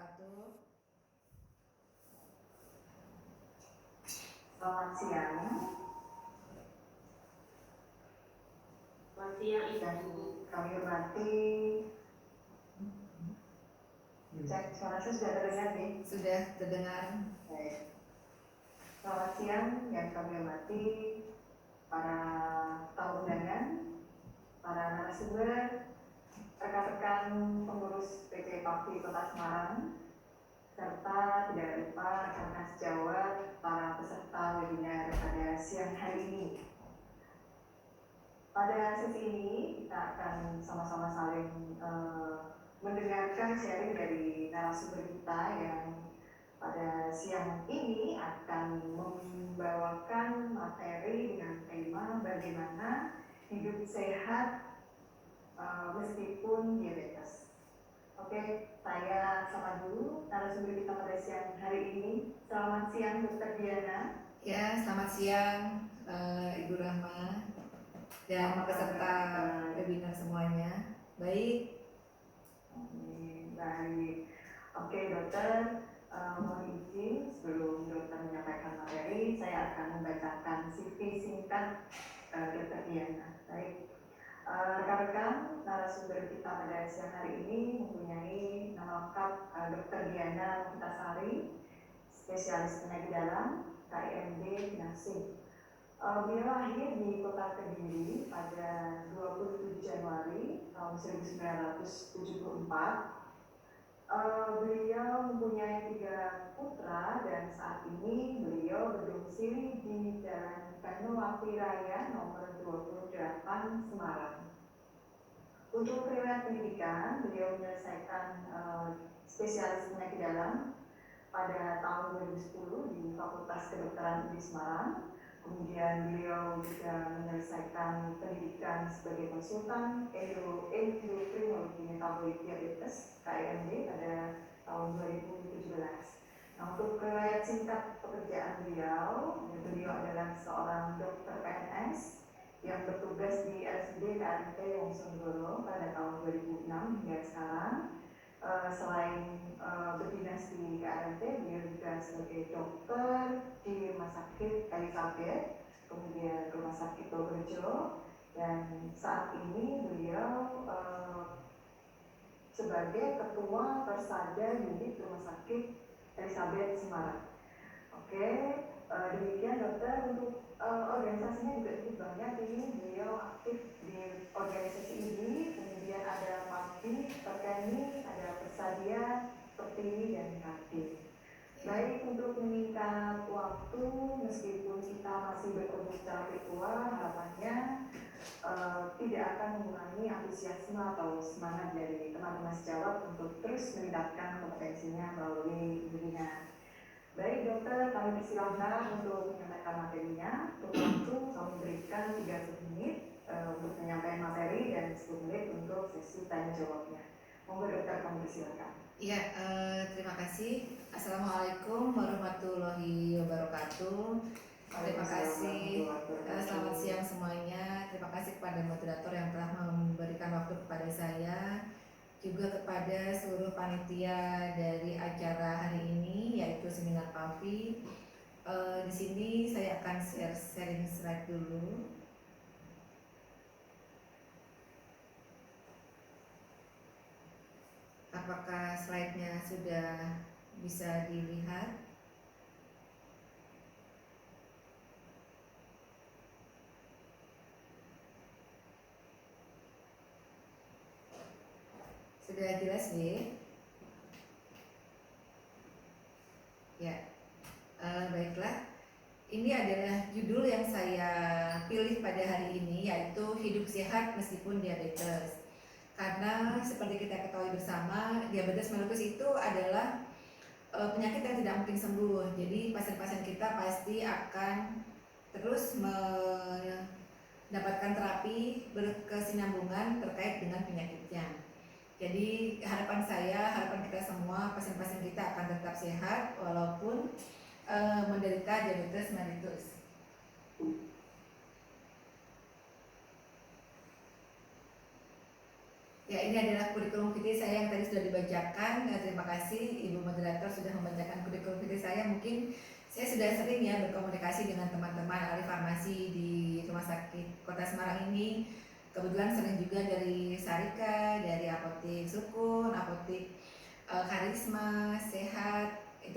wabarakatuh. Selamat siang. Selamat siang Ibu. Dan kami hormati. Cek suara saya sudah terdengar nih? Sudah terdengar. Baik. Selamat siang yang kami hormati para tamu undangan, para narasumber, rekan-rekan pengurus PT PAVI Kota Semarang, serta tidak lupa rekan-rekan sejawat para peserta webinar pada siang hari ini. Pada sesi ini kita akan sama-sama saling mendengarkan sharing dari narasumber kita yang pada siang ini akan membawakan materi dengan tema bagaimana hidup sehat meskipun diabetes. Oke, saya sapa dulu narasumber kita pada siang hari ini. Selamat siang Dr. Diana. Ya, selamat siang Ibu Rahma dan peserta webinar semuanya. Baik. Baik. Oke dokter, mohon izin sebelum dokter menyampaikan materi, saya akan membacakan CV singkat Dr. Diana. Baik. Rekan-rekan narasumber kita pada siang hari ini mempunyai nama lengkap Dr. Diana Putasari, spesialis penyakit dalam, KIMD Nursing. Beliau lahir di kota Kediri pada 27 Januari tahun 1974. Beliau mempunyai 3 putra dan saat ini beliau berdomisili di Jalan Vanowati Raya nomor 28 Semarang. Untuk riwayat pendidikan, beliau menyelesaikan spesialis penyakit dalam pada tahun 2010 di Fakultas Kedokteran UIN Semarang. Kemudian beliau juga menyelesaikan pendidikan sebagai konsultan endokrinologi metabolik diabetes KIMD pada tahun 2017. Nah, untuk riwayat singkat pekerjaan beliau adalah seorang dokter PNS yang bertugas di RSUD KRT Wongsonegoro pada tahun 2006 hingga sekarang. Selain berdinas di KRT, beliau juga sebagai dokter di Rumah Sakit Elizabeth, kemudian Rumah Sakit Togorejo, dan saat ini beliau sebagai ketua Persada Unit Rumah Sakit Elizabeth Semarang. Oke, demikian dokter. Untuk organisasinya juga cukup banyak. Ini beliau aktif di organisasi ini, kemudian ada PAVI, Perkeni, ada Persadia, Pertiwi, dan Karti. Baik, untuk meningkat waktu, meskipun kita masih bertemu secara virtual, harapannya tidak akan mengurangi antusiasme atau semangat dari teman-teman sejawat untuk terus meningkatkan kompetensinya melalui webinar. Baik dokter, kami persilahkan untuk menyampaikan materinya. Untuk waktu kami berikan 30 menit untuk menyampaikan materi dan 10 menit untuk sesi tanya jawabnya. Monggo dokter, kami persilahkan. Iya, terima kasih. Assalamualaikum warahmatullahi wabarakatuh. Terima kasih. Selamat siang semuanya. Terima kasih kepada moderator yang telah memberikan waktu kepada saya, juga kepada seluruh panitia dari acara hari ini, yaitu seminar PAVI. Di sini saya akan sharing slide dulu. Apakah slide-nya sudah bisa dilihat? Sudah jelas nih? Ya, baiklah. Ini adalah judul yang saya pilih pada hari ini, yaitu hidup sehat meskipun diabetes. Karena seperti kita ketahui bersama, diabetes mellitus itu adalah penyakit yang tidak mungkin sembuh. Jadi pasien-pasien kita pasti akan terus mendapatkan terapi berkesinambungan terkait dengan penyakitnya. Jadi harapan kita semua, pasien-pasien kita akan tetap sehat walaupun menderita diabetes mellitus. Ya, ini adalah kurikulum vitae saya yang tadi sudah dibacakan. Terima kasih Ibu sudah membacakan kurikulum vitae saya, mungkin saya sudah sering ya berkomunikasi dengan teman-teman ahli farmasi di Rumah Sakit Kota Semarang ini. Kebetulan sering juga dari Sarika, dari Apotek Sukun, Apotek Karisma, Sehat, itu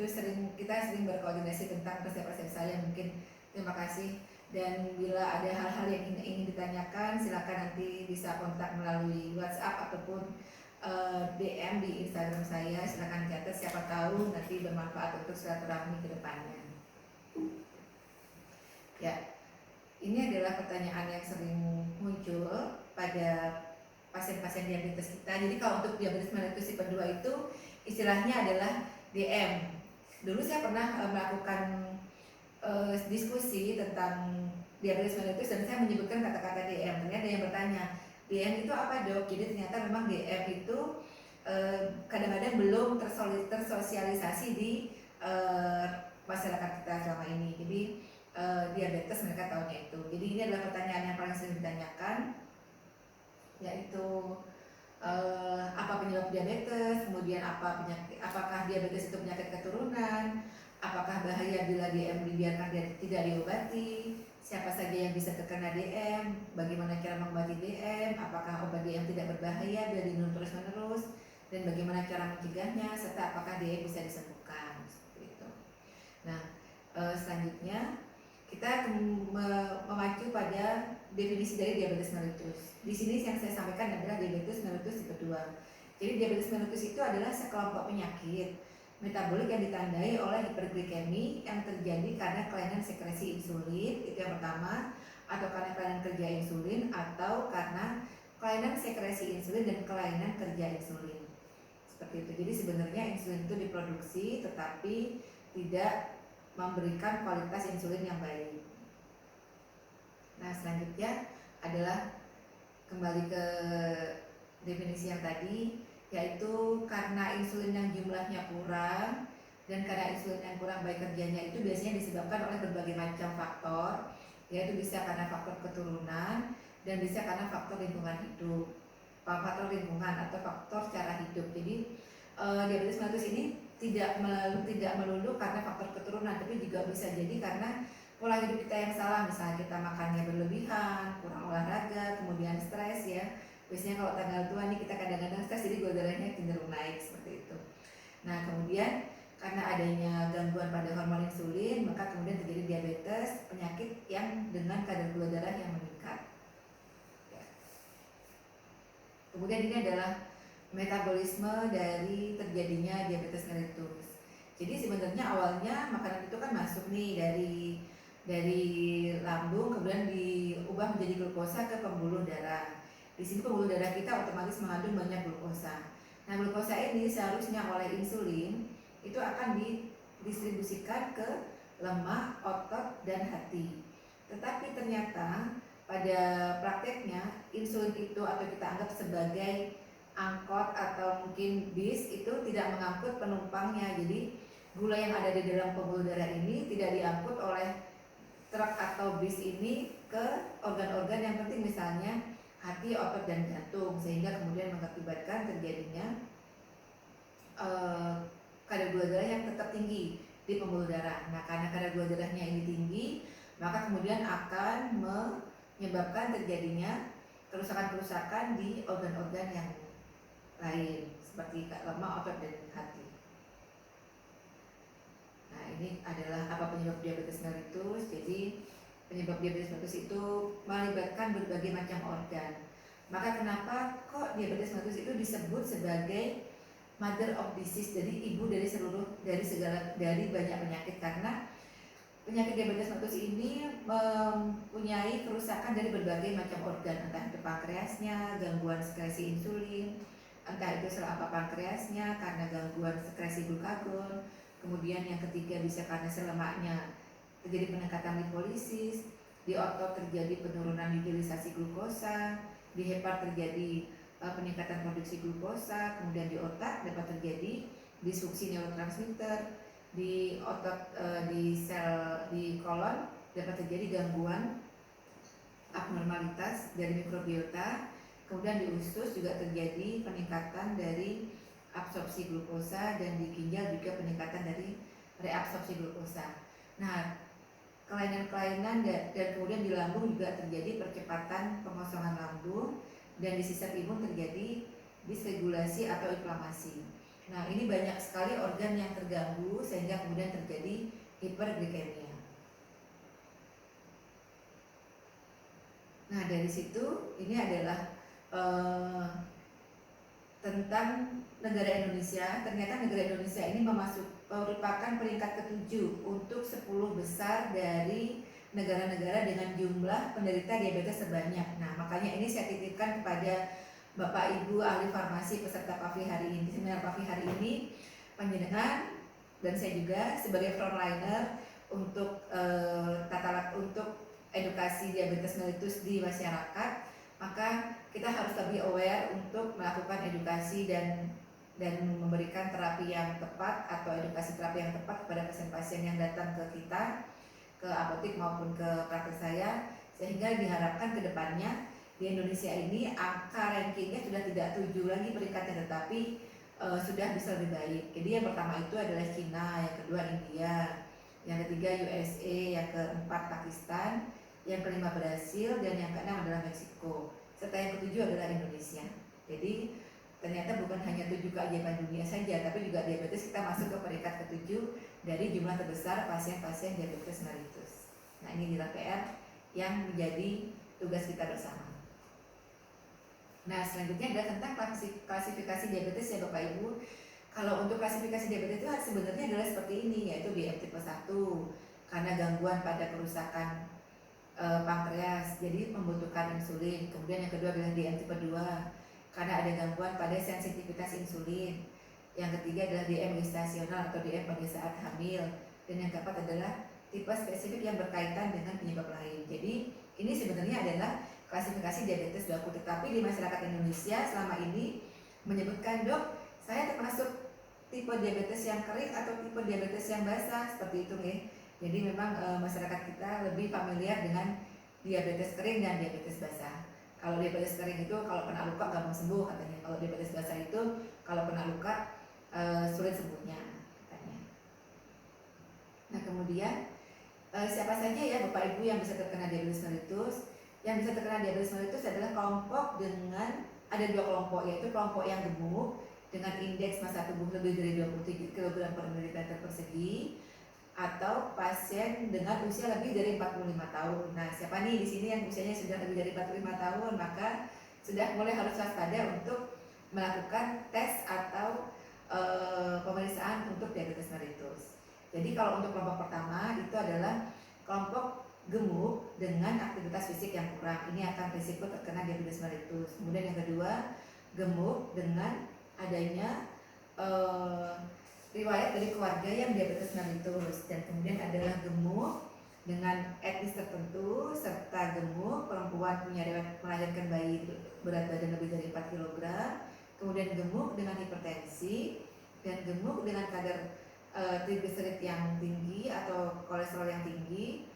kita sering berkoordinasi tentang resep-resep saya. Mungkin terima kasih, dan bila ada hal-hal yang ingin ditanyakan silakan nanti bisa kontak melalui WhatsApp ataupun DM di Instagram saya, silakan catat, siapa tahu nanti bermanfaat untuk silaturahmi ke depannya. Ya, ini adalah pertanyaan yang sering muncul pada pasien-pasien diabetes kita. Jadi kalau untuk diabetes mellitus tipe 2 itu istilahnya adalah DM. Dulu saya pernah melakukan diskusi tentang diabetes mellitus dan saya menyebutkan kata-kata DM. Ternyata ada yang bertanya, DM itu apa dok? Jadi ternyata memang DM itu kadang-kadang belum tersosialisasi di masyarakat kita selama ini. Jadi diabetes mereka tahunya itu. Jadi ini adalah pertanyaan yang paling sering ditanyakan, yaitu apa penyebab diabetes, kemudian apakah diabetes itu penyakit keturunan, apakah bahaya bila DM dibiarkan tidak diobati, siapa saja yang bisa terkena DM, bagaimana cara mengobati DM, apakah obat DM tidak berbahaya bila diminum terus-menerus, dan bagaimana cara mencegahnya, serta apakah DM bisa disembuhkan, seperti itu. Nah, selanjutnya kita mengacu pada definisi dari diabetes mellitus. Di sini yang saya sampaikan adalah diabetes mellitus tipe 2. Jadi diabetes mellitus itu adalah sekelompok penyakit metabolik yang ditandai oleh hiperglikemi yang terjadi karena kelainan sekresi insulin, itu yang pertama, atau karena kelainan kerja insulin, atau karena kelainan sekresi insulin dan kelainan kerja insulin. Seperti itu. Jadi sebenarnya insulin itu diproduksi tetapi tidak memberikan kualitas insulin yang baik. Nah, selanjutnya adalah kembali ke definisi yang tadi, yaitu karena insulin yang jumlahnya kurang, dan karena insulin yang kurang baik kerjanya itu biasanya disebabkan oleh berbagai macam faktor, yaitu bisa karena faktor keturunan dan bisa karena faktor lingkungan hidup, faktor lingkungan atau faktor cara hidup. Jadi diabetes mellitus ini tidak melulu karena faktor keturunan, tapi juga bisa jadi karena pola hidup kita yang salah, misalnya kita makannya berlebihan, kurang olahraga, kemudian stres ya. Biasanya kalau tanggal tua nih kita kadang-kadang stres, jadi gula darahnya cenderung naik seperti itu. Nah, kemudian karena adanya gangguan pada hormon insulin, maka kemudian terjadi diabetes, penyakit yang dengan kadar gula darah yang meningkat. Ya. Kemudian ini adalah metabolisme dari terjadinya diabetes mellitus. Jadi sebenarnya awalnya makanan itu kan masuk nih dari lambung, kemudian diubah menjadi glukosa ke pembuluh darah. Di sini pembuluh darah kita otomatis mengandung banyak glukosa. Nah, glukosa ini seharusnya oleh insulin itu akan didistribusikan ke lemak, otot, dan hati. Tetapi ternyata pada prakteknya insulin itu atau kita anggap sebagai angkot atau mungkin bis itu tidak mengangkut penumpangnya. Jadi gula yang ada di dalam pembuluh darah ini tidak diangkut oleh truk atau bis ini ke organ-organ yang penting, misalnya hati, otot, dan jantung, sehingga kemudian mengakibatkan terjadinya kadar gula darah yang tetap tinggi di pembuluh darah. Nah, karena kadar gula darahnya ini tinggi, maka kemudian akan menyebabkan terjadinya kerusakan-kerusakan di organ-organ yang lain seperti lemak, otot, dan hati. Nah, ini adalah apa penyebab diabetes mellitus. Jadi penyebab diabetes mellitus itu melibatkan berbagai macam organ. Maka kenapa kok diabetes mellitus itu disebut sebagai mother of disease, jadi ibu dari banyak penyakit, karena penyakit diabetes mellitus ini mempunyai kerusakan dari berbagai macam organ, entah itu pankreasnya, gangguan sekresi insulin, entah itu sel apa pankreasnya karena gangguan sekresi glukagon, kemudian yang ketiga bisa karena sel lemaknya terjadi peningkatan lipolisis, di otot terjadi penurunan utilisasi glukosa, di hepat terjadi peningkatan produksi glukosa, kemudian di otak dapat terjadi disfungsi neurotransmitter, di otot di sel di kolon dapat terjadi gangguan abnormalitas dari mikrobiota, kemudian di usus juga terjadi peningkatan dari absorpsi glukosa, dan di ginjal juga peningkatan dari reabsorpsi glukosa. Nah, kelainan-kelainan dan kemudian di lambung juga terjadi percepatan pengosongan lambung, dan di sistem imun terjadi disregulasi atau inflamasi. Nah, ini banyak sekali organ yang terganggu sehingga kemudian terjadi hiperglikemia. Nah, dari situ ini adalah tentang negara Indonesia. Ternyata negara Indonesia ini merupakan peringkat ke-7 untuk 10 besar dari negara-negara dengan jumlah penderita diabetes terbanyak. Nah, makanya ini saya titipkan kepada Bapak Ibu ahli farmasi peserta PAVI hari ini. Seminar PAVI hari ini, panjenengan dan saya juga sebagai frontliner untuk untuk edukasi diabetes mellitus di masyarakat, maka kita harus lebih aware untuk melakukan edukasi dan memberikan terapi yang tepat atau edukasi terapi yang tepat kepada pasien-pasien yang datang ke kita, ke apotik maupun ke praktek saya, sehingga diharapkan ke depannya di Indonesia ini angka rankingnya sudah tidak 7 lagi peringkatnya, tetapi sudah bisa lebih baik. Jadi yang pertama itu adalah Cina, yang kedua India, yang ketiga USA, yang keempat Pakistan, yang kelima Brasil, dan yang keenam adalah Meksiko, serta yang ketujuh adalah Indonesia. Jadi ternyata bukan hanya 7 keajaiban dunia saja, tapi juga diabetes kita masuk ke peringkat ke-7 dari jumlah terbesar pasien-pasien diabetes mellitus. Nah, ini adalah PR yang menjadi tugas kita bersama. Nah, selanjutnya adalah tentang klasifikasi diabetes ya Bapak Ibu. Kalau untuk klasifikasi diabetes itu sebenarnya adalah seperti ini, yaitu DM tipe 1 karena gangguan pada kerusakan pankreas, jadi membutuhkan insulin. Kemudian yang kedua adalah DM tipe 2 karena ada gangguan pada sensitivitas insulin. Yang ketiga adalah DM gestasional atau DM pada saat hamil. Dan yang keempat adalah tipe spesifik yang berkaitan dengan penyebab lain. Jadi ini sebenarnya adalah klasifikasi diabetes baku, tetapi di masyarakat Indonesia selama ini menyebutkan, dok, saya termasuk tipe diabetes yang kering atau tipe diabetes yang basah, seperti itu nih. Jadi memang masyarakat kita lebih familiar dengan diabetes kering dan diabetes basah. Kalau diabetes kering itu kalau kena luka gampang sembuh katanya. Kalau diabetes basah itu kalau kena luka sulit sembuhnya katanya. Nah, kemudian siapa saja ya Bapak Ibu yang bisa terkena diabetes mellitus? Yang bisa terkena diabetes mellitus adalah kelompok dengan ada 2 kelompok, yaitu kelompok yang gemuk dengan indeks massa tubuh lebih dari 23 kg per ml persegi, atau pasien dengan usia lebih dari 45 tahun. Nah, siapa nih di sini yang usianya sudah lebih dari 45 tahun, maka sudah mulai harus waspada untuk melakukan tes atau pemeriksaan untuk diabetes mellitus. Jadi kalau untuk kelompok pertama itu adalah kelompok gemuk dengan aktivitas fisik yang kurang, ini akan risiko terkena diabetes mellitus. Kemudian yang kedua, gemuk dengan adanya riwayat dari keluarga yang diabetes mellitus, dan kemudian adalah gemuk dengan etnis tertentu, serta gemuk perempuan punya riwayat melahirkan bayi berat badan lebih dari 4 kg, kemudian gemuk dengan hipertensi, dan gemuk dengan kadar trigliserid yang tinggi atau kolesterol yang tinggi,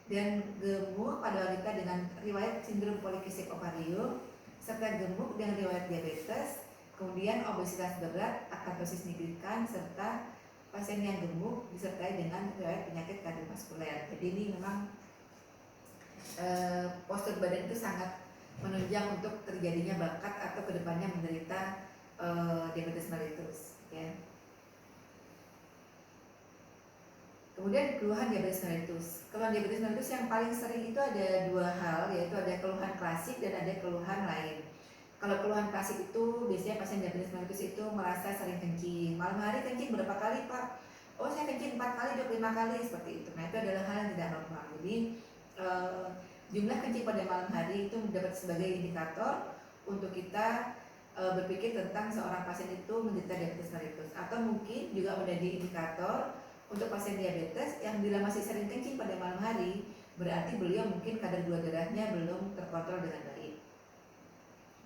dan gemuk pada wanita dengan riwayat sindrom polikistik ovarium, serta gemuk dengan riwayat diabetes, kemudian obesitas berat, akatosis nigrokan, serta pasien yang gemuk disertai dengan riwayat penyakit kardiovaskuler. Jadi ini memang postur badan itu sangat menunjang untuk terjadinya bakat atau kedepannya menderita diabetes mellitus. Ya. Kemudian keluhan diabetes mellitus. Keluhan diabetes mellitus yang paling sering itu ada 2 hal, yaitu ada keluhan klasik dan ada keluhan lain. Kalau keluhan klasik itu biasanya pasien diabetes mellitus itu merasa sering kencing. Malam hari kencing berapa kali, Pak? Oh, saya kencing 4 kali, 5 kali, seperti itu. Nah, itu adalah hal yang tidak normal. Jadi jumlah kencing pada malam hari itu dapat sebagai indikator untuk kita berpikir tentang seorang pasien itu menderita diabetes mellitus, atau mungkin juga menjadi indikator untuk pasien diabetes yang bila masih sering kencing pada malam hari, berarti beliau mungkin kadar gula darahnya belum terkontrol dengan baik.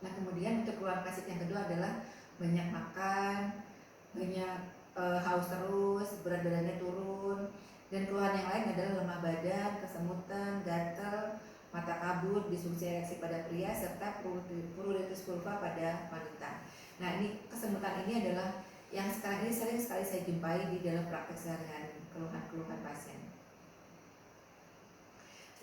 Nah, kemudian untuk keluhan klasik yang kedua adalah banyak makan, banyak haus terus, berat badannya turun, dan keluhan yang lain adalah lemah badan, kesemutan, gatal, mata kabur, disfungsi ereksi pada pria, serta pruritus vulva pada wanita. Nah, ini kesemutan ini adalah yang sekarang ini sering sekali saya jumpai di dalam praktek sehari-hari, keluhan-keluhan pasien.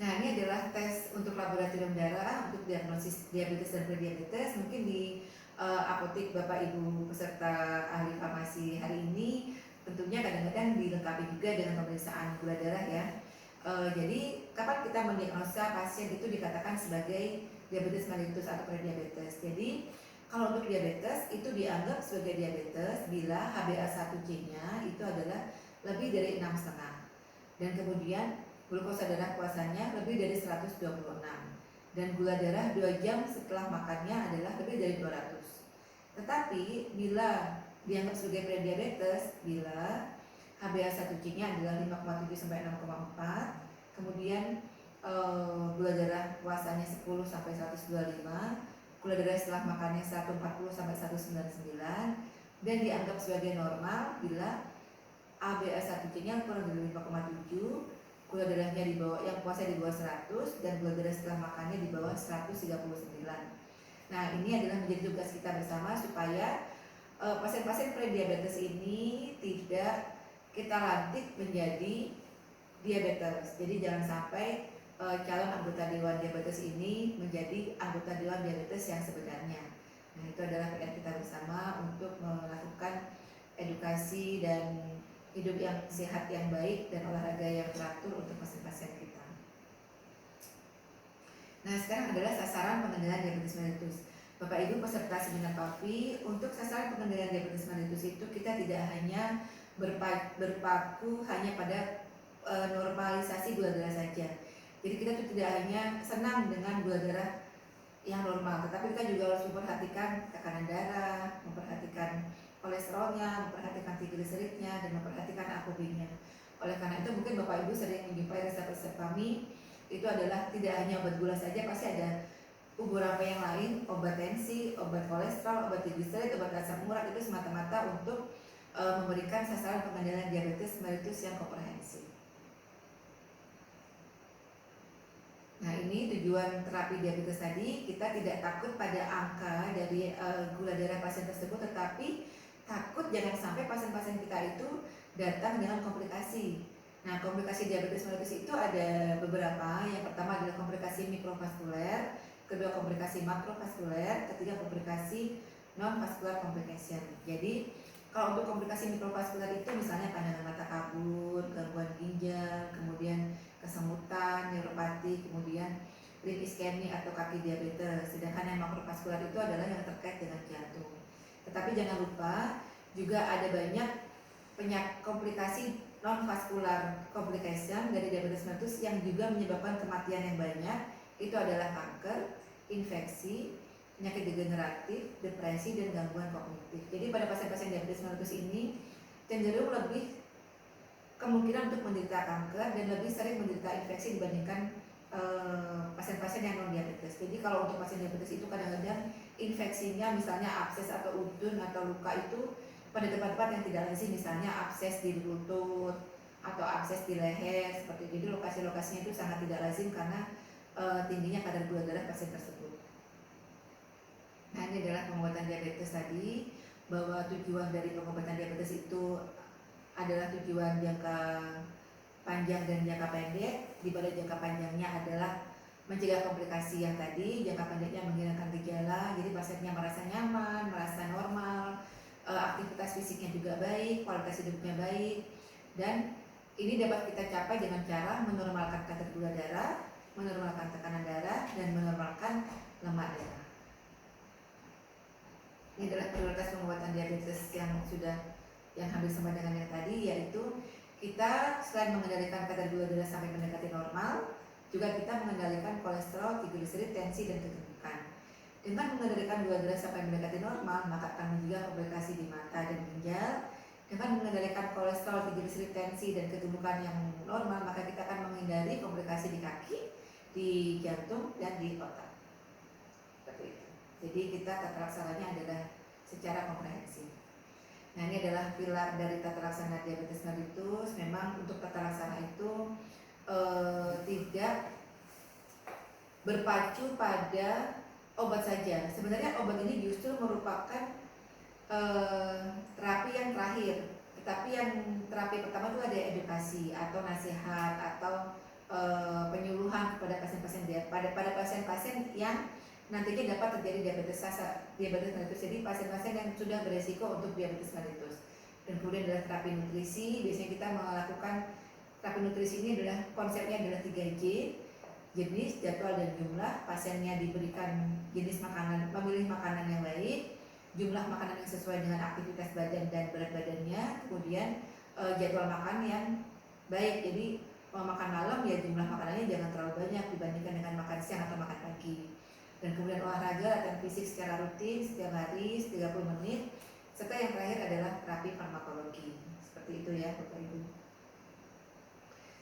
Nah, ini adalah tes untuk laboratorium darah untuk diagnosis diabetes dan prediabetes. Mungkin di apotek Bapak Ibu peserta ahli farmasi hari ini tentunya kadang-kadang dilengkapi juga dengan pemeriksaan gula darah ya. Jadi kapan kita mendiagnosa pasien itu dikatakan sebagai diabetes mellitus atau prediabetes. Jadi kalau untuk diabetes itu dianggap sebagai diabetes bila HbA1c-nya itu adalah lebih dari 6,5 dan kemudian glukosa darah puasanya lebih dari 126 dan gula darah 2 jam setelah makannya adalah lebih dari 200. Tetapi bila dianggap sebagai prediabetes bila HbA1c-nya adalah 5,7 sampai 6,4, kemudian gula darah puasanya 10 sampai 125, gula darah setelah makannya 140 sampai 199 dan dianggap sebagai normal bila HbA1c-nya kurang dari 5,7, gula darahnya di bawah, yang puasa di bawah 100 dan gula darah setelah makannya di bawah 139. Nah, ini adalah menjadi tugas kita bersama supaya pasien-pasien prediabetes ini tidak kita lantik menjadi diabetes. Jadi jangan sampai calon anggota dewan diabetes ini menjadi anggota dewan diabetes yang sebenarnya. Nah, itu adalah PR kita bersama untuk melakukan edukasi dan hidup yang sehat yang baik dan olahraga yang teratur untuk pasien-pasien kita. Nah, sekarang adalah sasaran pengendalian diabetes mellitus. Bapak Ibu peserta seminar PAVI, untuk sasaran pengendalian diabetes mellitus itu kita tidak hanya berpaku hanya pada normalisasi gula darah saja. Jadi kita tuh tidak hanya senang dengan gula darah yang normal, tetapi kita juga harus memperhatikan tekanan darah, memperhatikan kolesterolnya, memperhatikan trigliseridnya, dan memperhatikan ApoB-nya. Oleh karena itu mungkin Bapak Ibu sering menjumpai resep-resep kami itu adalah tidak hanya obat gula saja, pasti ada beberapa yang lain, obat tensi, obat kolesterol, obat trigliserid, obat asam urat, itu semata-mata untuk memberikan sasaran pengendalian diabetes mellitus yang komprehensif. Nah, ini tujuan terapi diabetes tadi, kita tidak takut pada angka dari gula darah pasien tersebut, tetapi takut jangan sampai pasien-pasien kita itu datang dengan komplikasi. Nah, komplikasi diabetes mellitus itu ada beberapa. Yang pertama adalah komplikasi mikrovaskuler, kedua komplikasi makrovaskuler, ketiga komplikasi non-vascular complication. Jadi kalau untuk komplikasi mikrovaskuler itu misalnya pandangan mata kabur, gangguan ginjal, kemudian kesemutan, neuropati, kemudian limb iskemi atau kaki diabetes. Sedangkan yang makrovaskuler itu adalah yang terkait dengan jantung. Tetapi jangan lupa juga ada banyak penyakit komplikasi non-vascular complication dari diabetes mellitus yang juga menyebabkan kematian yang banyak. Itu adalah kanker, infeksi, penyakit degeneratif, depresi, dan gangguan kognitif. Jadi pada pasien-pasien diabetes mellitus ini cenderung lebih kemungkinan untuk menderita kanker dan lebih sering menderita infeksi dibandingkan pasien-pasien yang non diabetes. Jadi kalau untuk pasien diabetes itu kadang-kadang infeksinya misalnya abses atau udun atau luka itu pada tempat-tempat yang tidak lazim, misalnya abses di lutut atau abses di leher seperti itu. Jadi lokasi-lokasinya itu sangat tidak lazim karena tingginya kadar gula darah pasien tersebut. Nah, ini adalah pengobatan diabetes tadi, bahwa tujuan dari pengobatan diabetes itu adalah tujuan jangka panjang dan jangka pendek. Di pada jangka panjangnya adalah mencegah komplikasi yang tadi, jangka pendeknya menghilangkan gejala, jadi pasiennya merasa nyaman, merasa normal, aktivitas fisiknya juga baik, kualitas hidupnya baik, dan ini dapat kita capai dengan cara menormalkan kadar gula darah, menormalkan tekanan darah, dan menormalkan lemak darah. Ini adalah prioritas pengobatan diabetes yang hampir sama dengan yang tadi, yaitu kita selain mengendalikan kadar gula darah sampai mendekati normal, juga kita mengendalikan kolesterol, trigliserid, tensi, dan kegemukan. Dengan mengendalikan gula darah sampai mendekati normal, maka akan mencegah komplikasi di mata dan ginjal. Dengan mengendalikan kolesterol, trigliserid, tensi, dan kegemukan yang normal, maka kita akan menghindari komplikasi di kaki, di jantung, dan di otak. Seperti itu. Jadi kita tata laksananya adalah secara komprehensif. Nah, ini adalah pilar dari tata laksana diabetes mellitus. Memang untuk tata laksana itu tidak berpacu pada obat saja. Sebenarnya obat ini justru merupakan terapi yang terakhir. Tetapi yang terapi pertama itu ada edukasi atau nasihat atau penyuluhan kepada pasien-pasien pada pasien-pasien yang nantinya dapat terjadi diabetes mellitus. Jadi pasien-pasien yang sudah beresiko untuk diabetes mellitus. Dan kemudian adalah terapi nutrisi. Biasanya kita melakukan terapi nutrisi ini adalah konsepnya adalah 3J, jenis, jadwal, dan jumlah. Pasiennya diberikan jenis makanan, memilih makanan yang baik, jumlah makanan yang sesuai dengan aktivitas badan dan berat badannya, kemudian jadwal makan yang baik. Jadi makan malam ya jumlah makanannya jangan terlalu banyak dibandingkan dengan makan siang atau makan pagi. Dan kemudian olahraga latihan fisik secara rutin setiap hari 30 menit. Serta yang terakhir adalah terapi farmakologi. Seperti itu ya Bapak Ibu.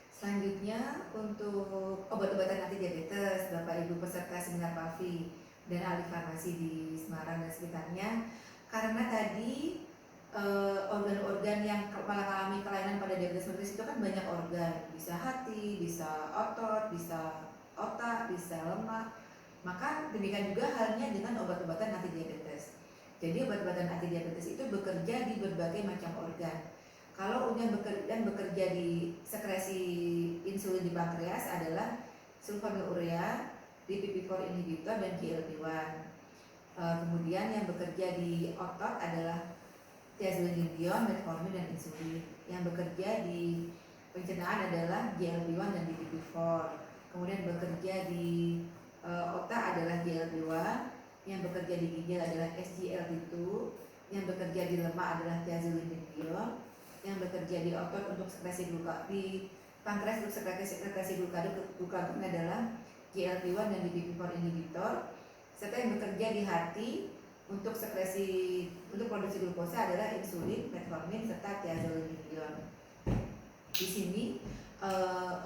Selanjutnya untuk obat-obatan anti diabetes, Bapak Ibu peserta seminar PAVI dan ahli farmasi di Semarang dan sekitarnya, karena tadi organ-organ yang mengalami kelainan pada diabetes mellitus itu kan banyak organ, bisa hati, bisa otot, bisa otak, bisa lemak. Maka demikian juga halnya dengan obat-obatan anti diabetes. Jadi obat-obatan anti diabetes itu bekerja di berbagai macam organ. Kalau yang bekerja di sekresi insulin di pankreas adalah sulfonylurea, DPP-4 inhibitor, dan GLP-1. Kemudian yang bekerja di otot adalah thiazolidinedion, metformin, dan insulin. Yang bekerja di pencernaan adalah GLP-1 dan DPP-4. Kemudian bekerja di otak adalah GLP-1. Yang bekerja di ginjal adalah SGLT2. Yang bekerja di lemak adalah thiazolidinedion. Yang bekerja di otot untuk sekresi di pankreas untuk sekresi glukagon adalah GLP-1 dan DPP-4 inhibitor. Serta yang bekerja di hati untuk produksi glukosa adalah insulin, metformin, serta thiazolidinedion. Di sini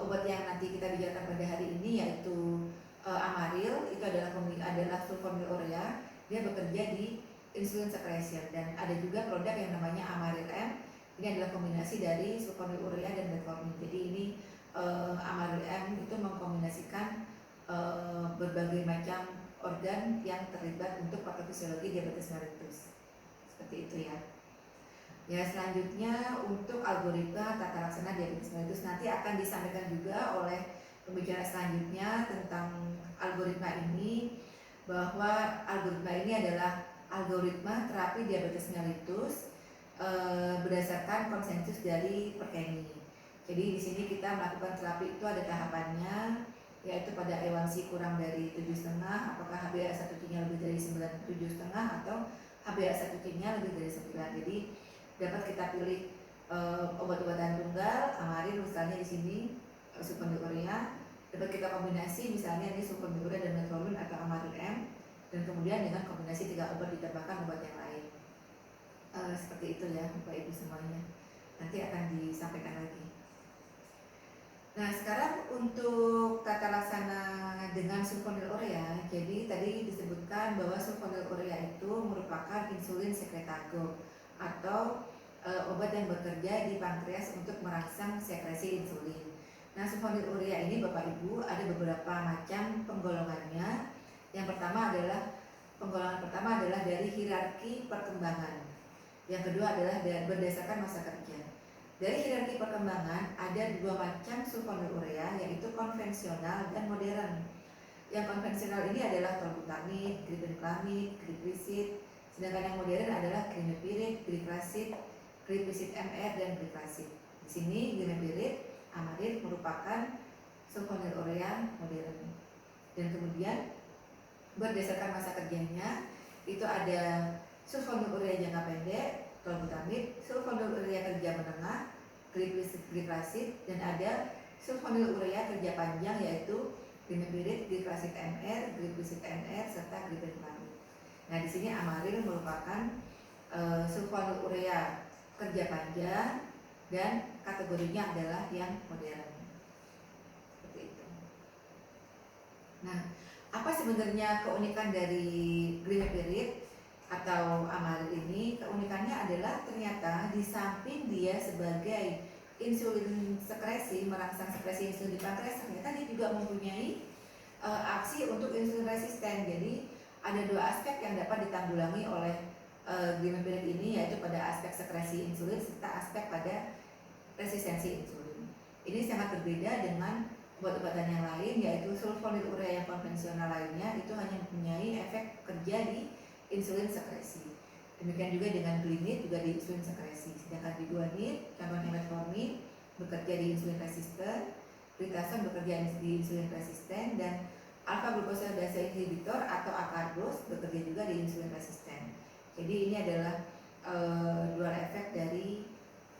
obat yang nanti kita bicarakan pada hari ini yaitu Amaril, itu adalah sulfonylurea. Dia bekerja di insulin secretion. Dan ada juga produk yang namanya Amaril M. Ini adalah kombinasi dari sulfonylurea dan metformin. Jadi ini Amaril M itu mengkombinasikan berbagai macam organ yang terlibat untuk patofisiologi diabetes mellitus. Seperti itu ya. Ya, selanjutnya untuk algoritma tata laksana diabetes mellitus nanti akan disampaikan juga oleh pembicara selanjutnya tentang algoritma ini, bahwa algoritma ini adalah algoritma terapi diabetes mellitus berdasarkan konsensus dari Perkeni. Jadi di sini kita melakukan terapi itu ada tahapannya, yaitu pada A1C kurang dari 7,5, apakah HbA1c-nya lebih dari 7,5 atau HbA1c-nya lebih dari 9. Jadi dapat kita pilih obat-obatan tunggal, Amaril misalnya di sini sulfonylurea, dapat kita kombinasi misalnya ini sulfonylurea dan metformin atau Amaril M, dan kemudian dengan kombinasi 3 obat ditambahkan obat yang lain. Seperti itu ya Bapak Ibu semuanya. Nanti akan disampaikan lagi. Nah, sekarang untuk tata laksana dengan sulfonylurea. Jadi tadi disebutkan bahwa sulfonylurea itu merupakan insulin sekretago atau obat yang bekerja di pankreas untuk merangsang sekresi insulin. Nah, sulfonylurea ini Bapak Ibu ada beberapa macam penggolongannya. Yang pertama adalah penggolongan pertama adalah dari hierarki perkembangan. Yang kedua adalah berdasarkan masa kerja. Dari hierarki perkembangan ada 2 macam sulfonylurea, yaitu konvensional dan modern. Yang konvensional ini adalah tolbutamid, glibenclamid, glipizid, sedangkan yang modern adalah glimepiride, glyclazid, glipizid MR, dan glyclazid. Di sini glimepiride, Amaril merupakan sulfonylurea modern. Dan kemudian berdasarkan masa kerjanya itu ada sulfonylurea jangka pendek, tolbutamid, sulfonylurea kerja menengah, glyclazid, dan ada sulfonylurea kerja panjang yaitu glimepiride, glyclazid MR, glipizid MR, serta glibenclamid. Nah, di sini Amaril merupakan sulfonylurea kerja panjang dan kategorinya adalah yang modern. Seperti itu. Nah, apa sebenarnya keunikan dari glimepiride atau Amaril ini? Keunikannya adalah ternyata di samping dia sebagai insulin sekresi, merangsang sekresi insulin di pankreas, ternyata dia juga mempunyai aksi untuk insulin resisten. Jadi ada 2 aspek yang dapat ditanggulangi oleh glimepirid ini, yaitu pada aspek sekresi insulin serta aspek pada resistensi insulin. Ini sangat berbeda dengan obat-obatan yang lain, yaitu sulfonylurea yang konvensional lainnya itu hanya mempunyai efek kerja di insulin sekresi. Demikian juga dengan glimid juga di insulin sekresi. Sedangkan biguanid, contohnya metformin, bekerja di insulin resisten, glitason bekerja di insulin resisten, dan alpha glucosidase inhibitor atau acarbose bekerja juga di insulin resisten. Jadi ini adalah dual efek dari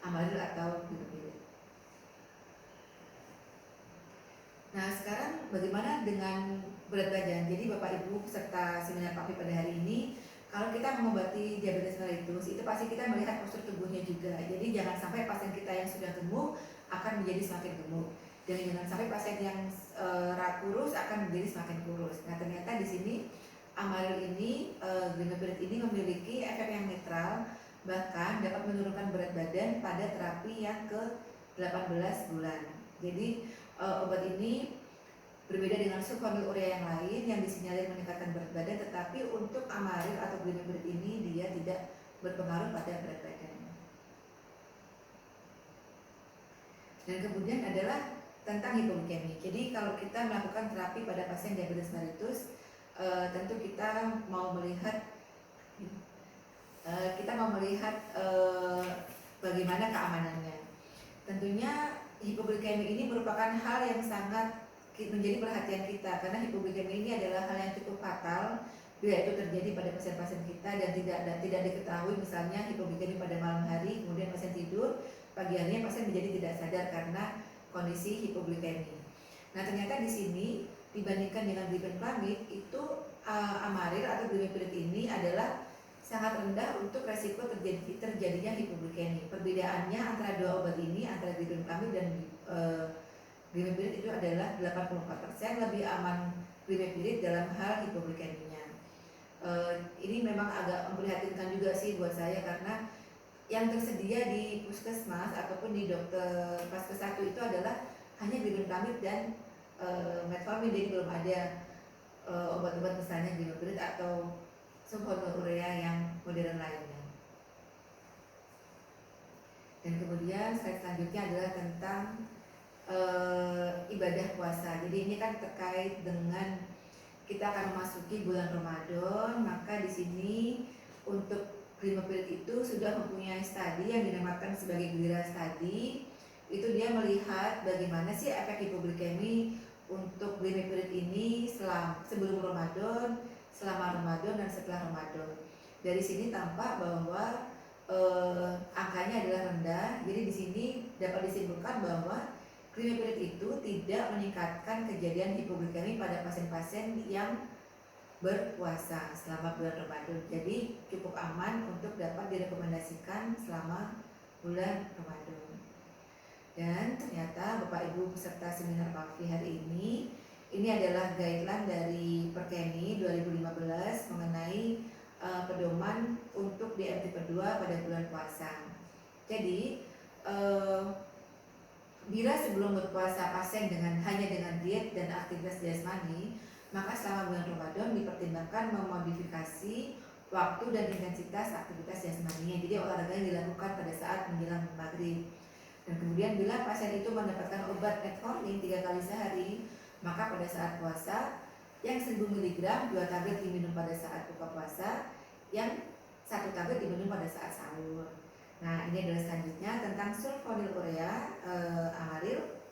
amaril atau glimepirid. Nah, sekarang bagaimana dengan berat badan? Jadi Bapak Ibu peserta seminar PAPI pada hari ini, kalau kita mengobati diabetes mellitus, itu pasti kita melihat postur tubuhnya juga. Jadi jangan sampai pasien kita yang sudah gemuk akan menjadi semakin gemuk, dan jangan sampai pasien yang kurus akan menjadi semakin kurus. Nah, ternyata di sini amaril ini, glimepirid ini memiliki efek yang netral, bahkan dapat menurunkan berat badan pada terapi yang ke-18 bulan. Jadi obat ini berbeda dengan sulfonylurea yang lain yang disinyalir meningkatkan berat badan, tetapi untuk amaril atau glimepirid ini dia tidak berpengaruh pada berat badan. Dan kemudian adalah tentang hipoglikemi. Jadi kalau kita melakukan terapi pada pasien diabetes mellitus, tentu kita mau melihat bagaimana keamanannya. Tentunya hipoglikemi ini merupakan hal yang sangat menjadi perhatian kita, karena hipoglikemi ini adalah hal yang cukup fatal bila itu terjadi pada pasien-pasien kita dan tidak diketahui. Misalnya hipoglikemi pada malam hari, kemudian pasien tidur, pagi harinya pasien menjadi tidak sadar karena kondisi hipoglikemi. Nah, ternyata di sini dibandingkan dengan glibenclamid itu amaril atau glimepirid ini adalah sangat rendah untuk resiko terjadinya hipoglikemi. Perbedaannya antara dua obat ini, antara glibenclamid dan glimepirid itu adalah 84% lebih aman glimepirid dalam hal hipoglikeminya. Ini memang agak memprihatinkan juga sih buat saya, karena yang tersedia di puskesmas ataupun di dokter Paskes 1 itu adalah hanya glibenclamid dan metformin, jadi belum ada obat-obat misalnya glimepirid atau sulfonylurea yang modern lainnya. Dan kemudian slide selanjutnya adalah tentang ibadah puasa. Jadi ini kan terkait dengan kita akan memasuki bulan Ramadan, maka di sini untuk glimepirid itu sudah mempunyai studi yang dinamakan sebagai GLIRA study. Itu dia melihat bagaimana sih efek hipoglikemi untuk glimepirid ini sebelum Ramadan, selama Ramadan, dan setelah Ramadan. Dari sini tampak bahwa angkanya adalah rendah. Jadi di sini dapat disimpulkan bahwa glimepirid itu tidak meningkatkan kejadian hipoglikemi pada pasien-pasien yang berpuasa selama bulan Ramadan. Jadi cukup aman untuk dapat direkomendasikan selama bulan Ramadan. Dan ternyata Bapak Ibu peserta seminar PAPI hari ini adalah guideline dari Perkemi 2015 mengenai pedoman untuk DMT kedua pada bulan puasa. Jadi bila sebelum berpuasa pasien hanya dengan diet dan aktivitas jasmani, maka selama bulan Ramadan dipertimbangkan memodifikasi waktu dan intensitas aktivitas jasmaninya. Jadi olahraganya dilakukan pada saat menjelang maghrib. Dan kemudian bila pasien itu mendapatkan obat metformin 3 kali sehari, maka pada saat puasa yang 1000 mg 2 tablet diminum pada saat buka puasa, yang 1 tablet diminum pada saat sahur. Nah, ini adalah selanjutnya tentang sulfonylurea amaril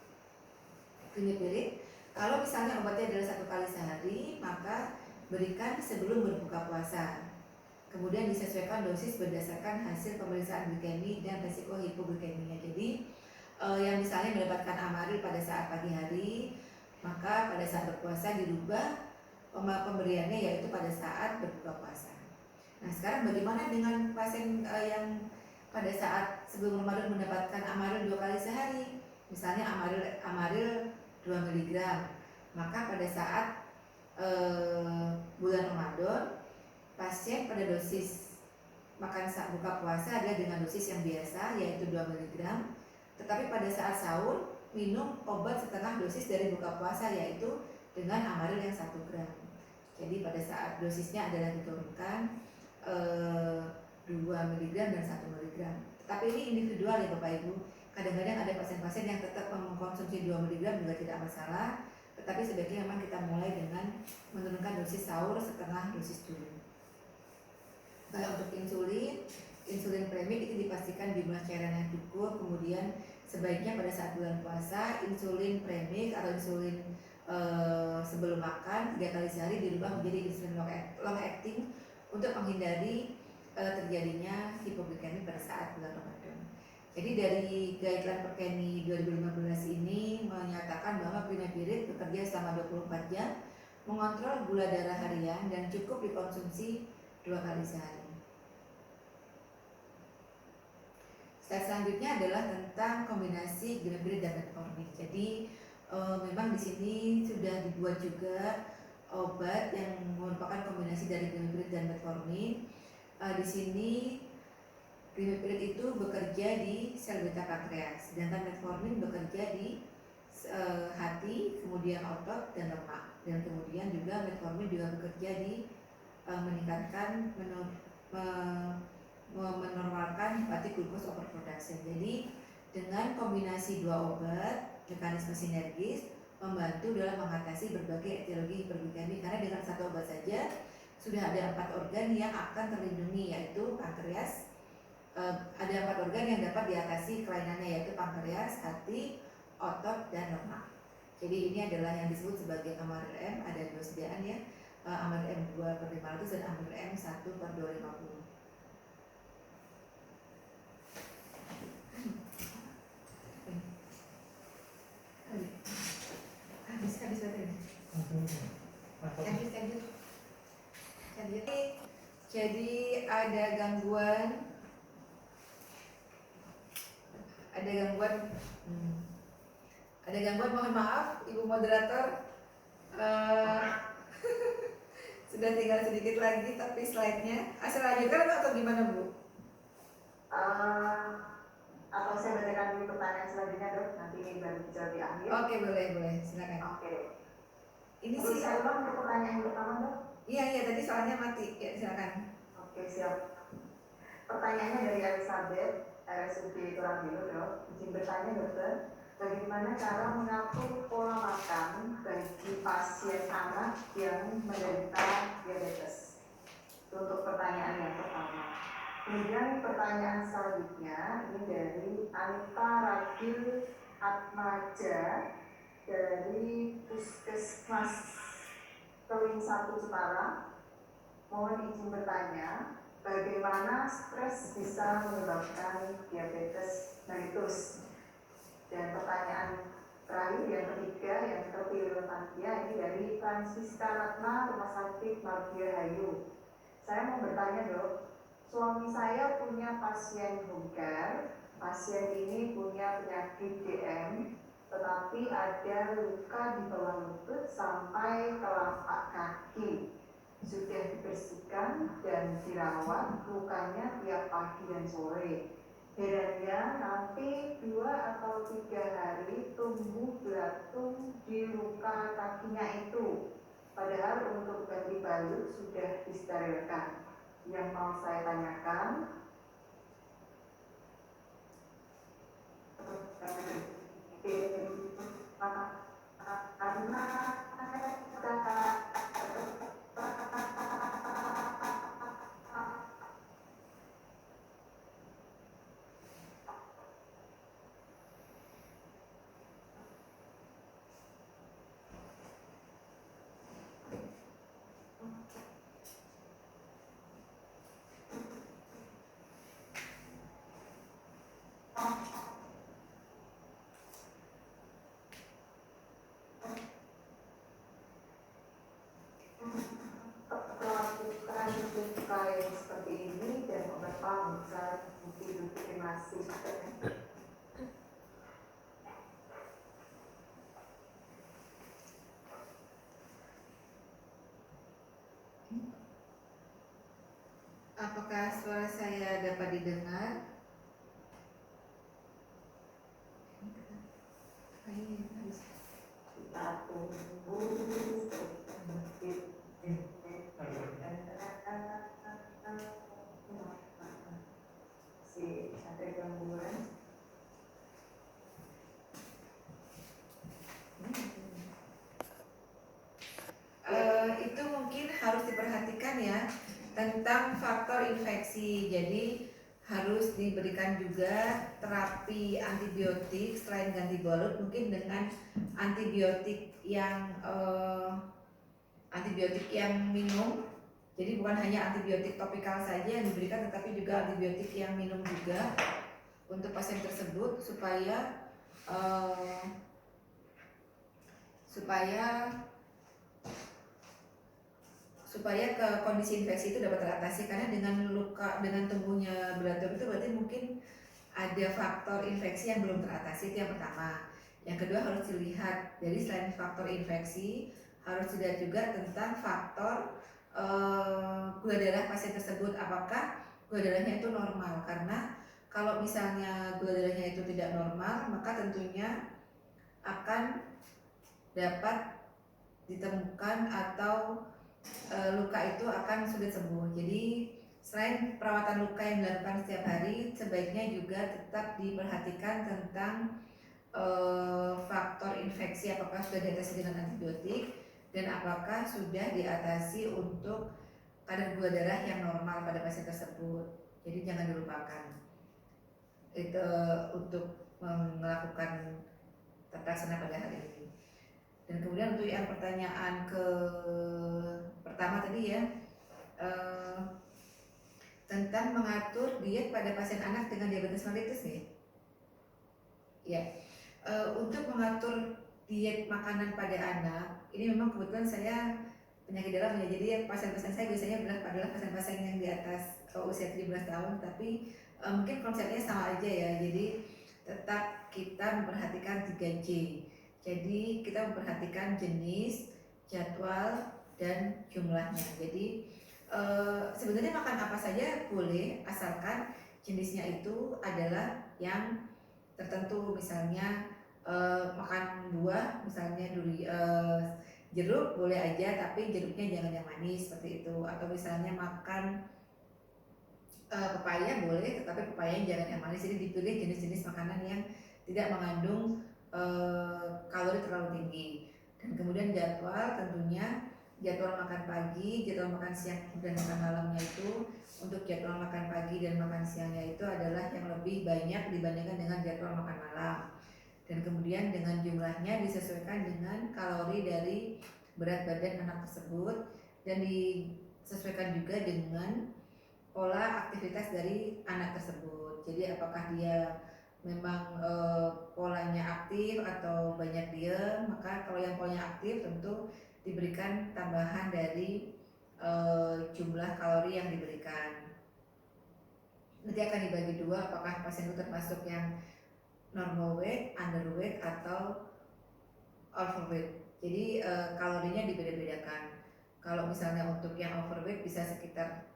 glimepirid. Kalau misalnya obatnya adalah 1 kali sehari, maka berikan sebelum berbuka puasa. Kemudian disesuaikan dosis berdasarkan hasil pemeriksaan glikemi dan resiko hipoglikeminya. Jadi yang misalnya mendapatkan amaril pada saat pagi hari, maka pada saat berpuasa dirubah pemberiannya yaitu pada saat berbuka puasa. Nah, sekarang bagaimana dengan pasien yang pada saat sebelum Ramadan mendapatkan amaril 2 kali sehari, misalnya amaril 2 mg, maka pada saat bulan Ramadan pasien pada dosis makan saat buka puasa adalah dengan dosis yang biasa yaitu 2 mg, tetapi pada saat sahur minum obat setengah dosis dari buka puasa yaitu dengan amaril yang 1 gram. Jadi pada saat dosisnya adalah diturunkan 2 mg dan 1 mg. Tetapi ini individual ya Bapak Ibu. Kadang-kadang ada pasien-pasien yang tetap mengkonsumsi 2 mg juga tidak masalah. Tetapi sebaiknya memang kita mulai dengan menurunkan dosis sahur setengah dosis dulu. Kalau untuk insulin premix itu dipastikan jumlah cairan yang cukup. Kemudian sebaiknya pada saat bulan puasa insulin premix atau insulin sebelum makan 3 kali sehari dirubah menjadi insulin long acting untuk menghindari terjadinya hipoglikemia pada saat bulan Ramadan. Jadi dari guideline Perkeni 2015 ini menyatakan bahwa Glimepirid bekerja selama 24 jam, mengontrol gula darah harian dan cukup dikonsumsi 2 kali sehari. Slide selanjutnya adalah tentang kombinasi Glimepirid dan metformin. Jadi memang di sini sudah dibuat juga obat yang merupakan kombinasi dari Glimepirid dan metformin. Di sini Glimepirid itu bekerja di sel beta pankreas, sedangkan metformin bekerja di hati, kemudian otot dan lemak. Dan kemudian juga metformin juga bekerja di meningkatkan menormalkan hepatic glucose overproduction. Jadi dengan kombinasi dua obat, mekanisme sinergis membantu dalam mengatasi berbagai etiologi hiperglikemi, karena dengan satu obat saja sudah ada 4 organ yang akan terlindungi, yaitu pankreas. Ada 4 organ yang dapat diatasi kelainannya, yaitu pankreas, hati, otot, dan lemak. Jadi ini adalah yang disebut sebagai Amaril M. Ada 2 sediaan ya, Amaril M 2/500 dan Amaril M 1/250. Habis baterai. Jadi ada gangguan mohon maaf Ibu moderator, sudah tinggal sedikit lagi tapi slide-nya saya lanjutkan atau gimana Bu? Atau saya bacakan dulu pertanyaan selanjutnya Dok, nanti ini baru dijawab di akhir. Oke, boleh silakan. Oke. Ini sih saya ulang untuk pertanyaan yang pertama Dok. Iya tadi soalnya mati ya, silakan. Oke, siap. Pertanyaannya dari Elizabeth, RSUD Turangilo Dok. Izin bertanya Dokter, bagaimana cara mengatur pola makan bagi pasien anak yang menderita diabetes? Untuk pertanyaan yang pertama. Kemudian pertanyaan selanjutnya ini dari Anita Ragil Atmaja dari Puskesmas Keling 1 Semarang. Mohon izin bertanya, bagaimana stres bisa menyebabkan diabetes mellitus? Dan pertanyaan terakhir yang ketiga yang terpilih lansia ini dari Francisca Ratna Rumah Sakit Margia Hayu. Saya mau bertanya Dok, suami saya punya pasien vulgar. Pasien ini punya penyakit DM, tetapi ada luka di bawah lutut sampai telapak kaki. Sudah dibersihkan dan dirawat lukanya tiap pagi dan sore. Herannya nanti 2 atau 3 hari tumbuh belatung di luka kakinya itu. Padahal untuk ganti balut sudah disterilkan. Yang mau saya tanyakan, yang seperti ini dan obat bisa dikonfirmasi. Apakah suara saya dapat didengar? Kita tunggu. harus diperhatikan ya tentang faktor infeksi. Jadi harus diberikan juga terapi antibiotik selain ganti balut, mungkin dengan antibiotik yang minum. Jadi bukan hanya antibiotik topikal saja yang diberikan, tetapi juga antibiotik yang minum juga untuk pasien tersebut supaya ke kondisi infeksi itu dapat teratasi. Karena dengan tumbuhnya belatung itu berarti mungkin ada faktor infeksi yang belum teratasi, itu yang pertama. Yang kedua harus dilihat, jadi selain faktor infeksi harus dilihat juga tentang faktor gula darah pasien tersebut, apakah gula darahnya itu normal. Karena kalau misalnya gula darahnya itu tidak normal, maka tentunya akan dapat ditemukan atau luka itu akan sulit sembuh. Jadi selain perawatan luka yang dilakukan setiap hari, sebaiknya juga tetap diperhatikan tentang faktor infeksi, apakah sudah diatasi dengan antibiotik dan apakah sudah diatasi untuk kadar gula darah yang normal pada pasien tersebut. Jadi jangan dilupakan itu untuk melakukan tata laksana pada hari ini. Dan kemudian untuk yang pertanyaan pertama tadi ya, tentang mengatur diet pada pasien anak dengan diabetes mellitus nih. Ya, untuk mengatur diet makanan pada anak, ini memang kebetulan saya penyakit dalam ya, jadi pasien-pasien saya biasanya adalah pasien-pasien yang di atas usia 17 tahun, tapi mungkin konsepnya sama aja ya. Jadi tetap kita memperhatikan 3J. Jadi kita memperhatikan jenis, jadwal, dan jumlahnya. Jadi sebenarnya makan apa saja boleh, asalkan jenisnya itu adalah yang tertentu. Misalnya makan buah, misalnya jeruk boleh aja, tapi jeruknya jangan yang manis seperti itu. Atau misalnya makan pepaya boleh, tetapi pepayanya jangan yang manis. Jadi dipilih jenis-jenis makanan yang tidak mengandung kalori terlalu tinggi. Dan kemudian jadwal, tentunya jadwal makan pagi, jadwal makan siang dan makan malamnya itu, untuk jadwal makan pagi dan makan siangnya itu adalah yang lebih banyak dibandingkan dengan jadwal makan malam. Dan kemudian dengan jumlahnya disesuaikan dengan kalori dari berat badan anak tersebut, dan disesuaikan juga dengan pola aktivitas dari anak tersebut. Jadi apakah dia memang polanya aktif atau banyak diam, maka kalau yang polanya aktif tentu diberikan tambahan dari jumlah kalori yang diberikan. Nanti akan dibagi dua, apakah pasien itu termasuk yang normal weight, underweight, atau overweight. Jadi kalorinya dibeda-bedakan. Kalau misalnya untuk yang overweight bisa sekitar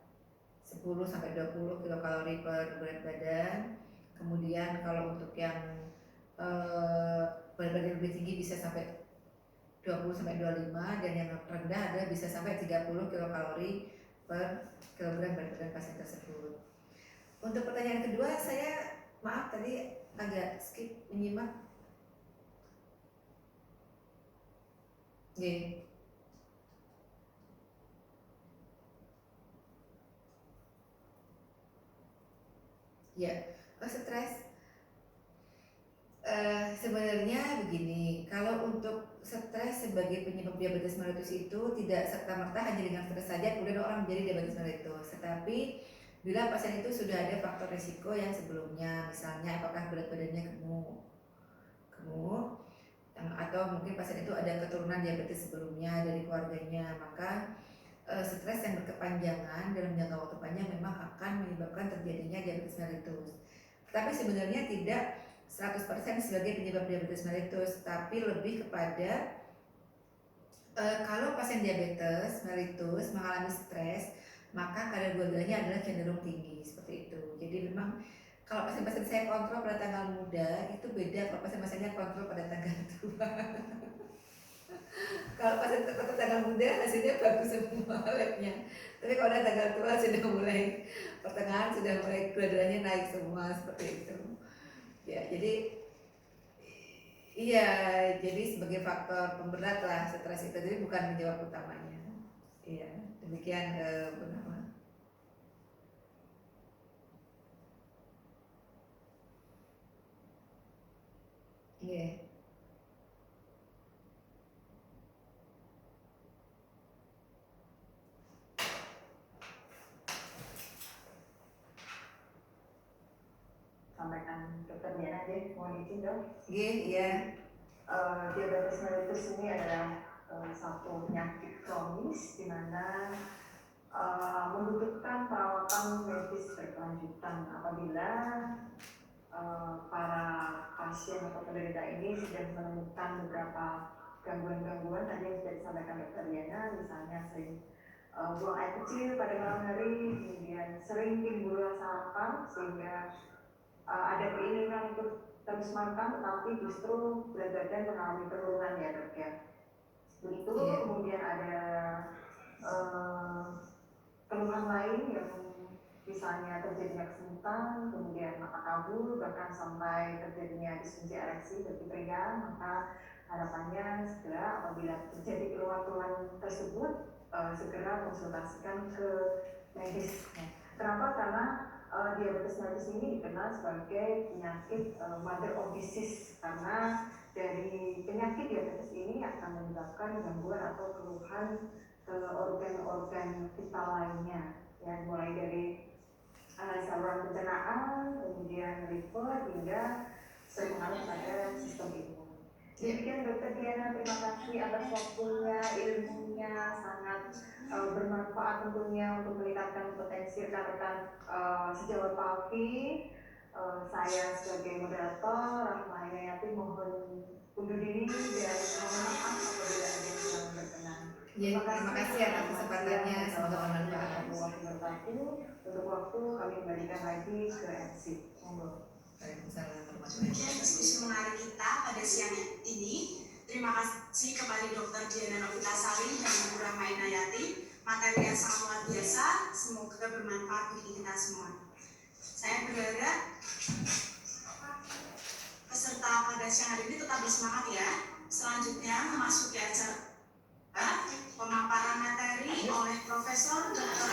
10-20 kilokalori per berat badan. Kemudian kalau untuk yang berat badan lebih tinggi bisa sampai 20-25, dan yang rendah ada bisa sampai 30 kilokalori per kilogram berat badan pasien tersebut. Untuk pertanyaan kedua, saya maaf tadi agak skip menyimak. Oke. Ya, stres. Sebenarnya begini, kalau untuk stres sebagai penyebab diabetes mellitus itu tidak serta-merta hanya dengan stres saja kemudian orang menjadi diabetes mellitus. Tetapi bila pasien itu sudah ada faktor risiko yang sebelumnya, misalnya apakah berat badannya gemuk, atau mungkin pasien itu ada keturunan diabetes sebelumnya dari keluarganya, maka stres yang berkepanjangan dalam jangka waktu panjang memang akan menyebabkan terjadinya diabetes mellitus. Tapi sebenarnya tidak 100% sebagai penyebab diabetes mellitus, tapi lebih kepada kalau pasien diabetes mellitus mengalami stres, maka kadar gula darahnya adalah cenderung tinggi seperti itu. Jadi memang kalau pasien-pasien saya kontrol pada tanggal muda itu beda kalau pasien-pasiennya kontrol pada tanggal tua. Kalau pasien pada tanggal muda hasilnya bagus semua labnya, tapi kalau udah tanggal tua sudah mulai pertengahan sudah mulai gula darahnya naik semua seperti itu. Ya, jadi iya, jadi sebagai faktor pemberat lah stres itu, jadi bukan penyebab utamanya. Iya, demikian bernama. Iya. Sampaikan dokter Diana deh, mohon izin dok. Iya. Diabetes mellitus ini adalah satu penyakit kronis di mana membutuhkan perawatan medis berkelanjutan apabila para pasien atau penderita ini sudah menemukan beberapa gangguan-gangguan tadi yang sudah disampaikan dokter Diana, misalnya sering buang air kecil pada malam hari, kemudian sering timbul rasa lapar sehingga ada keinginan untuk terus makan tetapi justru berat badan mengalami penurunan ya dok ya. Begitu kemudian ada keluhan lain yang misalnya terjadinya kesemutan, kemudian mata kabur, bahkan sampai terjadinya disfungsi ereksi bagi pria, maka harapannya segera apabila terjadi keluhan-keluhan tersebut segera konsultasikan ke medis. Kenapa? Karena diabetes mellitus ini dikenal sebagai penyakit mother of disease karena dari penyakit diabetes ini akan menyebabkan gangguan atau keluhan ke organ-organ vital lainnya, ya mulai dari saluran pencernaan, kemudian liver hingga berpengaruh pada sistem imun. Demikian Dokter Diana, terima kasih atas waktunya, ilmunya sangat bermanfaat tentunya untuk meningkatkan potensi rekan-rekan sejawat PAVI. Saya sebagai moderator Rahma Inayati mohon undur diri dan mohon maaf apabila ada yang kurang berkenan. Ya, terima kasih atas kesempatannya, semoga bermanfaat. Untuk waktu kami kembalikan lagi ke MC. Monggo. Demikian diskusi menarik kita pada siang ini. Terima kasih kepada Dr. Diana Novitasari dan Ibu Rahma Inayati. Materi yang sangat luar biasa, semoga bermanfaat bagi kita semua. Saya berharap peserta pada siang hari ini tetap bersemangat ya. Selanjutnya memasuki acara pemaparan materi oleh Profesor Dr.